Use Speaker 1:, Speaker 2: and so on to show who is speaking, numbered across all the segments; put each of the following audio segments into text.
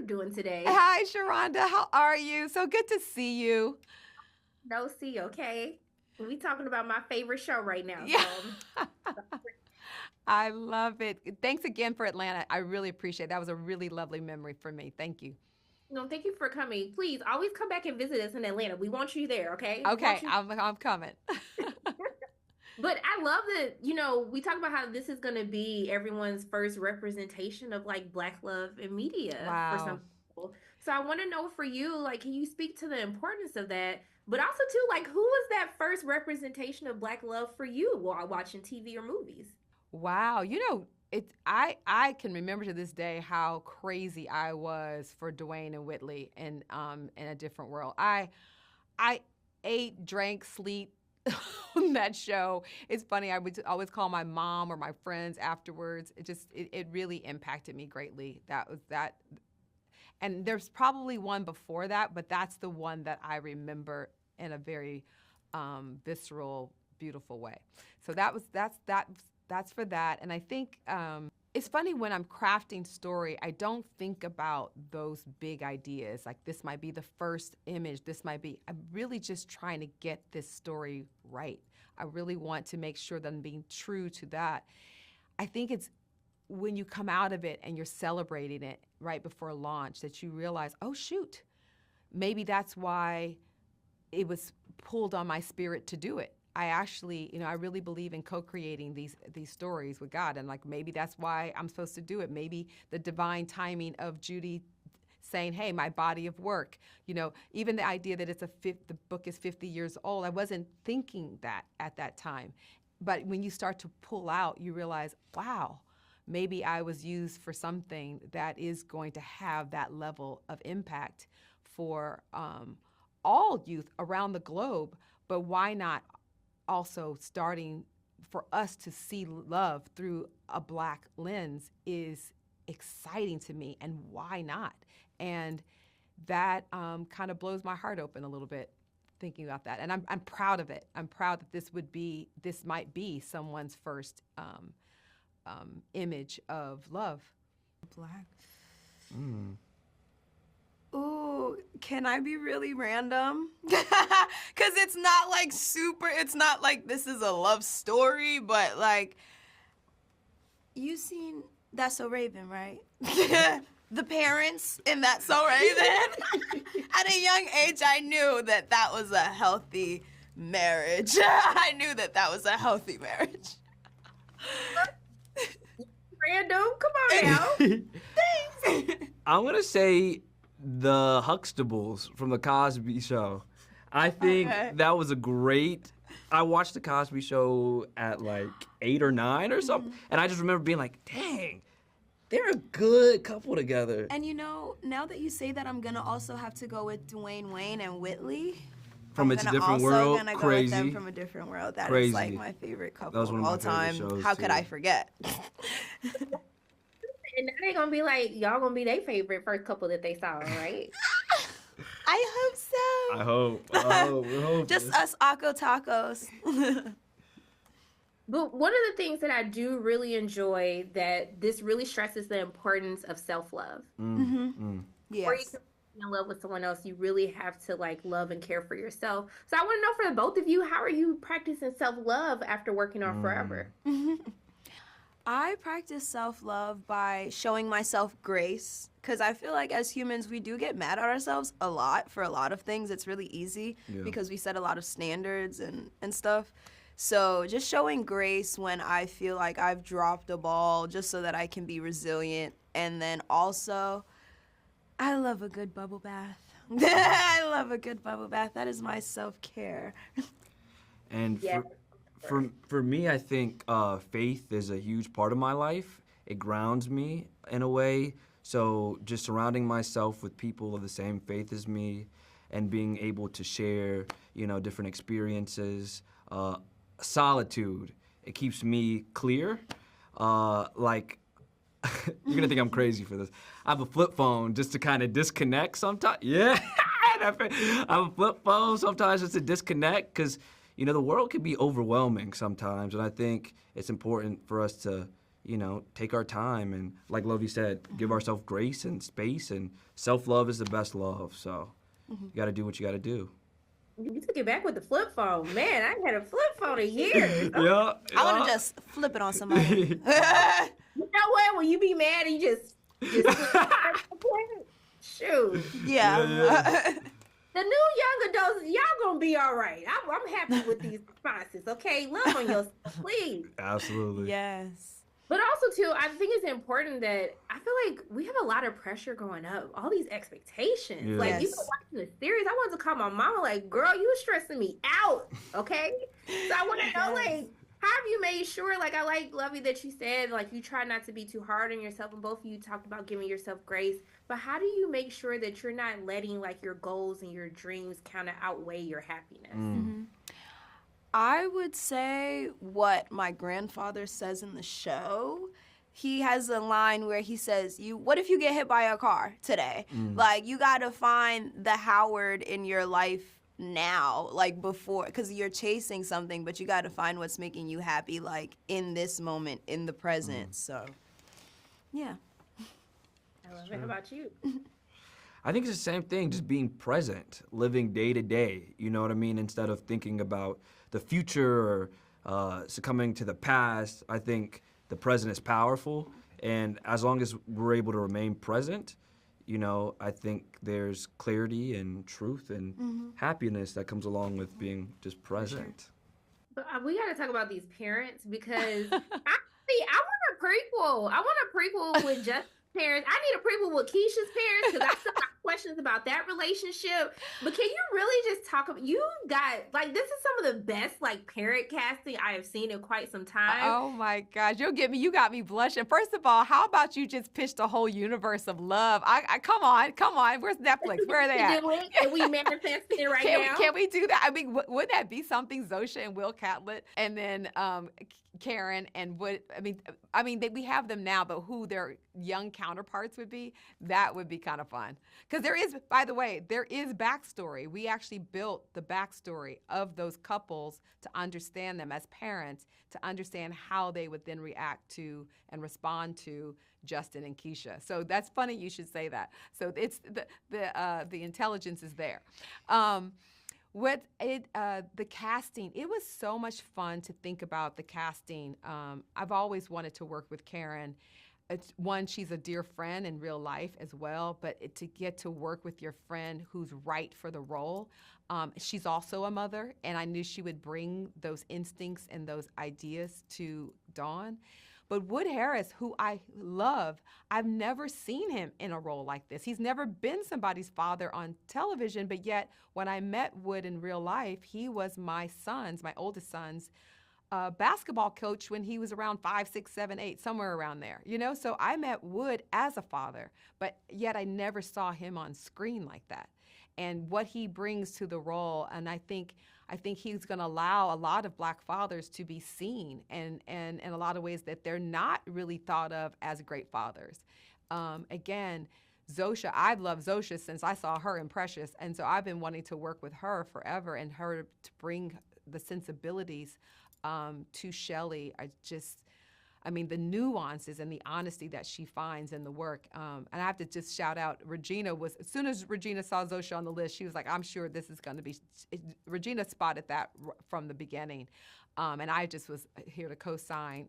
Speaker 1: you doing today?
Speaker 2: Hi, Sharonda. How are you? So good to see you.
Speaker 1: No, see, okay. We talking about my favorite show right now,
Speaker 2: Yeah. I love it. Thanks again for Atlanta. I really appreciate it. That was a really lovely memory for me. Thank you.
Speaker 1: no, thank you for coming. Please always come back and visit us in Atlanta. We want you there, okay? We
Speaker 2: Okay,
Speaker 1: want you.
Speaker 2: I'm coming.
Speaker 1: But I love that, we talk about how this is going to be everyone's first representation of like Black love in media for some
Speaker 2: Wow.
Speaker 1: people. So I want to know for you, like, can you speak to the importance of that? But also, too, like, who was that first representation of Black love for you while watching TV or movies?
Speaker 2: Wow. I can remember to this day how crazy I was for Dwayne and Whitley in a different world. I ate, drank, sleep on that show. It's funny. I would always call my mom or my friends afterwards. It really impacted me greatly. That was that. And there's probably one before that, but that's the one that I remember in a very visceral, beautiful way. So that's for that. And I think it's funny when I'm crafting story, I don't think about those big ideas. Like this might be the first image. I'm really just trying to get this story right. I really want to make sure that I'm being true to that. I think it's when you come out of it and you're celebrating it right before launch that you realize, oh shoot, maybe that's why it was pulled on my spirit to do it. I actually, I really believe in co-creating these stories with God, and like maybe that's why I'm supposed to do it. Maybe the divine timing of Judy saying, "Hey, my body of work." Even the idea that the book is 50 years old. I wasn't thinking that at that time, but when you start to pull out, you realize, wow, maybe I was used for something that is going to have that level of impact for all youth around the globe. But why not also starting for us to see love through a Black lens is exciting to me, and why not? And that kind of blows my heart open a little bit thinking about that. And I'm proud of it. I'm proud that this might be someone's first image of love.
Speaker 3: Black. Ooh, can I be really random? Because it's not like it's not like this is a love story, but like, you seen That's So Raven, right? The parents in That's So Raven. At a young age, I knew that that was a healthy marriage. I knew that that was a healthy marriage.
Speaker 1: Random, come on now.
Speaker 3: Thanks.
Speaker 4: I'm going to say the Huxtables from The Cosby Show. I think that was I watched The Cosby Show at like 8 or 9 or something, and I just remember being like, dang, they're a good couple together.
Speaker 3: And now that you say that, I'm gonna also have to go with Dwayne Wayne and Whitley.
Speaker 4: From It's a Different World,
Speaker 3: I'm also gonna
Speaker 4: crazy.
Speaker 3: go with them from A Different World. That
Speaker 4: Crazy.
Speaker 3: is like my favorite couple
Speaker 4: That was one
Speaker 3: of
Speaker 4: of
Speaker 3: all
Speaker 4: my favorite
Speaker 3: time.
Speaker 4: shows,
Speaker 3: How could
Speaker 4: too.
Speaker 3: I forget?
Speaker 1: And now they gonna be like, y'all gonna be their favorite first couple that they saw, right?
Speaker 3: I hope so.
Speaker 4: I hope. We're hoping.
Speaker 3: Just us Akko tacos.
Speaker 1: But one of the things that I do really enjoy that this really stresses the importance of self-love. Before you
Speaker 3: Yes.
Speaker 1: can be in love with someone else, you really have to like love and care for yourself. So I want to know for the both of you, how are you practicing self-love after working on Forever?
Speaker 3: I practice self-love by showing myself grace, because I feel like as humans, we do get mad at ourselves a lot for a lot of things. It's really easy because we set a lot of standards and stuff. So just showing grace when I feel like I've dropped a ball, just so that I can be resilient. And then also, I love a good bubble bath. I love a good bubble bath. That is my self-care.
Speaker 4: And
Speaker 1: Yeah.
Speaker 4: for me, I think faith is a huge part of my life. It grounds me in a way. So just surrounding myself with people of the same faith as me and being able to share, different experiences. Solitude, it keeps me clear. Like, you're gonna think I'm crazy for this. I have a flip phone just to kind of disconnect sometimes. Yeah, I have a flip phone sometimes just to disconnect because, the world can be overwhelming sometimes. And I think it's important for us to take our time and, like Lovie said, give ourselves grace and space. And self-love is the best love. So you got to do what you got to do.
Speaker 1: You took it back with the flip phone. Man, I ain't had a flip phone in years.
Speaker 4: Yeah.
Speaker 3: I want to just flip it on somebody.
Speaker 1: You know what? When you be mad, you just shoot.
Speaker 3: Yeah.
Speaker 1: The new young adults, y'all gonna be all right. I'm happy with these responses. Okay, love on yourself, please.
Speaker 4: Absolutely.
Speaker 3: Yes.
Speaker 1: But also too, I think it's important that I feel like we have a lot of pressure growing up. All these expectations.
Speaker 4: Yeah.
Speaker 1: Like you been watching the series. I wanted to call my mama like, girl, you was stressing me out. Okay. So I want to know like, how have you made sure, like I like Lovey that you said, like you try not to be too hard on yourself, and both of you talked about giving yourself grace, but how do you make sure that you're not letting like your goals and your dreams kind of outweigh your happiness?
Speaker 3: Mm-hmm. I would say what my grandfather says in the show. He has a line where he says, what if you get hit by a car today? Like, you got to find the Howard in your life now, like before, because you're chasing something, but you got to find what's making you happy, like in this moment, in the present. So, yeah.
Speaker 1: I love it. How about you?
Speaker 4: I think it's the same thing, just being present, living day to day, you know what I mean? Instead of thinking about the future or succumbing to the past. I think the present is powerful, and as long as we're able to remain present, I think there's clarity and truth and happiness that comes along with being just present.
Speaker 1: But we got to talk about these parents because I want a prequel. I want a prequel with Justin's parents. I need a prequel with Keisha's parents because I still got questions about that relationship. But can you really just talk about, you got, like, this is some of the best, like, parent casting I have seen in quite some time.
Speaker 2: Oh my gosh, you got me blushing. First of all, how about you just pitch the whole universe of love? I come on. Where's Netflix? Where are they at?
Speaker 1: Can we manifest it right now?
Speaker 2: Can we do that? I mean, wouldn't that be something? Zosha and Will Catlett, and then Karen and Wood. I mean, we have them now, but who their young counterparts would be, that would be kind of fun. Because there is, by the way, there is backstory. We actually built the backstory of those couples to understand them as parents, to understand how they would then react to and respond to Justin and Keisha. So that's funny you should say that. So it's the intelligence is there. The casting, it was so much fun to think about the casting. I've always wanted to work with Karen. It's one, she's a dear friend in real life as well, but to get to work with your friend who's right for the role. She's also a mother, and I knew she would bring those instincts and those ideas to Dawn. But Wood Harris, who I love, I've never seen him in a role like this. He's never been somebody's father on television, but yet when I met Wood in real life, he was my oldest son's basketball coach when he was around 5, 6, 7, 8, somewhere around there. So I met Wood as a father, but yet I never saw him on screen like that. And what he brings to the role, and I think he's going to allow a lot of Black fathers to be seen and in a lot of ways that they're not really thought of as great fathers. Again, Zosha, I've loved Zosha since I saw her in Precious, and so I've been wanting to work with her forever and her to bring the sensibilities to Shelley. The nuances and the honesty that she finds in the work. And I have to just shout out, as soon as Regina saw Zosha on the list, she was like, I'm sure this is going to be, Regina spotted that from the beginning. And I just was here to co-sign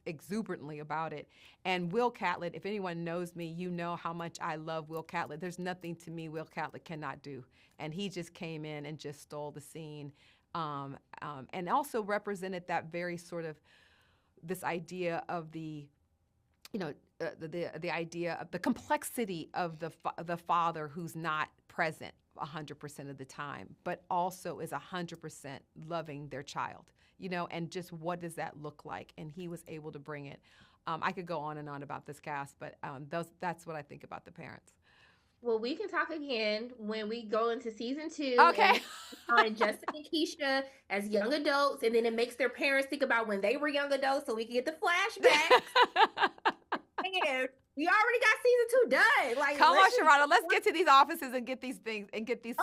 Speaker 2: exuberantly about it. And Will Catlett, if anyone knows me, you know how much I love Will Catlett. There's nothing to me Will Catlett cannot do. And he just came in and just stole the scene. And also represented that very sort of this idea of the idea of the complexity of the father who's not present 100% of the time, but also is 100% loving their child, and just what does that look like? And he was able to bring it. I could go on and on about this cast, but that's what I think about the parents.
Speaker 1: Well, we can talk again when we go into season 2.
Speaker 2: Okay.
Speaker 1: On Justin and Keisha as young adults, and then it makes their parents think about when they were young adults, so we can get the flashbacks. And we already got season 2 done. Like,
Speaker 2: come on, Sharana, let's get to these offices and get these things and get these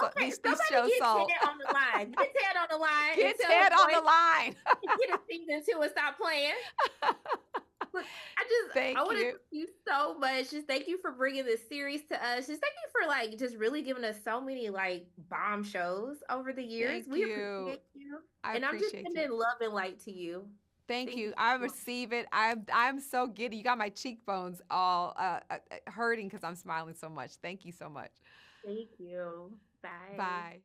Speaker 2: shows solved.
Speaker 1: Get Ted on the line. Get Ted on the line.
Speaker 2: Get Ted on the line.
Speaker 1: Get a season 2 and stop playing. Look,
Speaker 2: Thank
Speaker 1: I want to
Speaker 2: you.
Speaker 1: thank you so much. Just thank you for bringing this series to us. Just thank you for like just really giving us so many like bomb shows over the years.
Speaker 2: Thank
Speaker 1: We
Speaker 2: you.
Speaker 1: appreciate you,
Speaker 2: I
Speaker 1: and I'm just
Speaker 2: appreciate you.
Speaker 1: sending love and light to you.
Speaker 2: Thank
Speaker 1: Thank
Speaker 2: you.
Speaker 1: you
Speaker 2: I
Speaker 1: so much.
Speaker 2: receive it. I'm so giddy. You got my cheekbones all hurting because I'm smiling so much. Thank you so much.
Speaker 1: Thank you. Bye.
Speaker 2: Bye.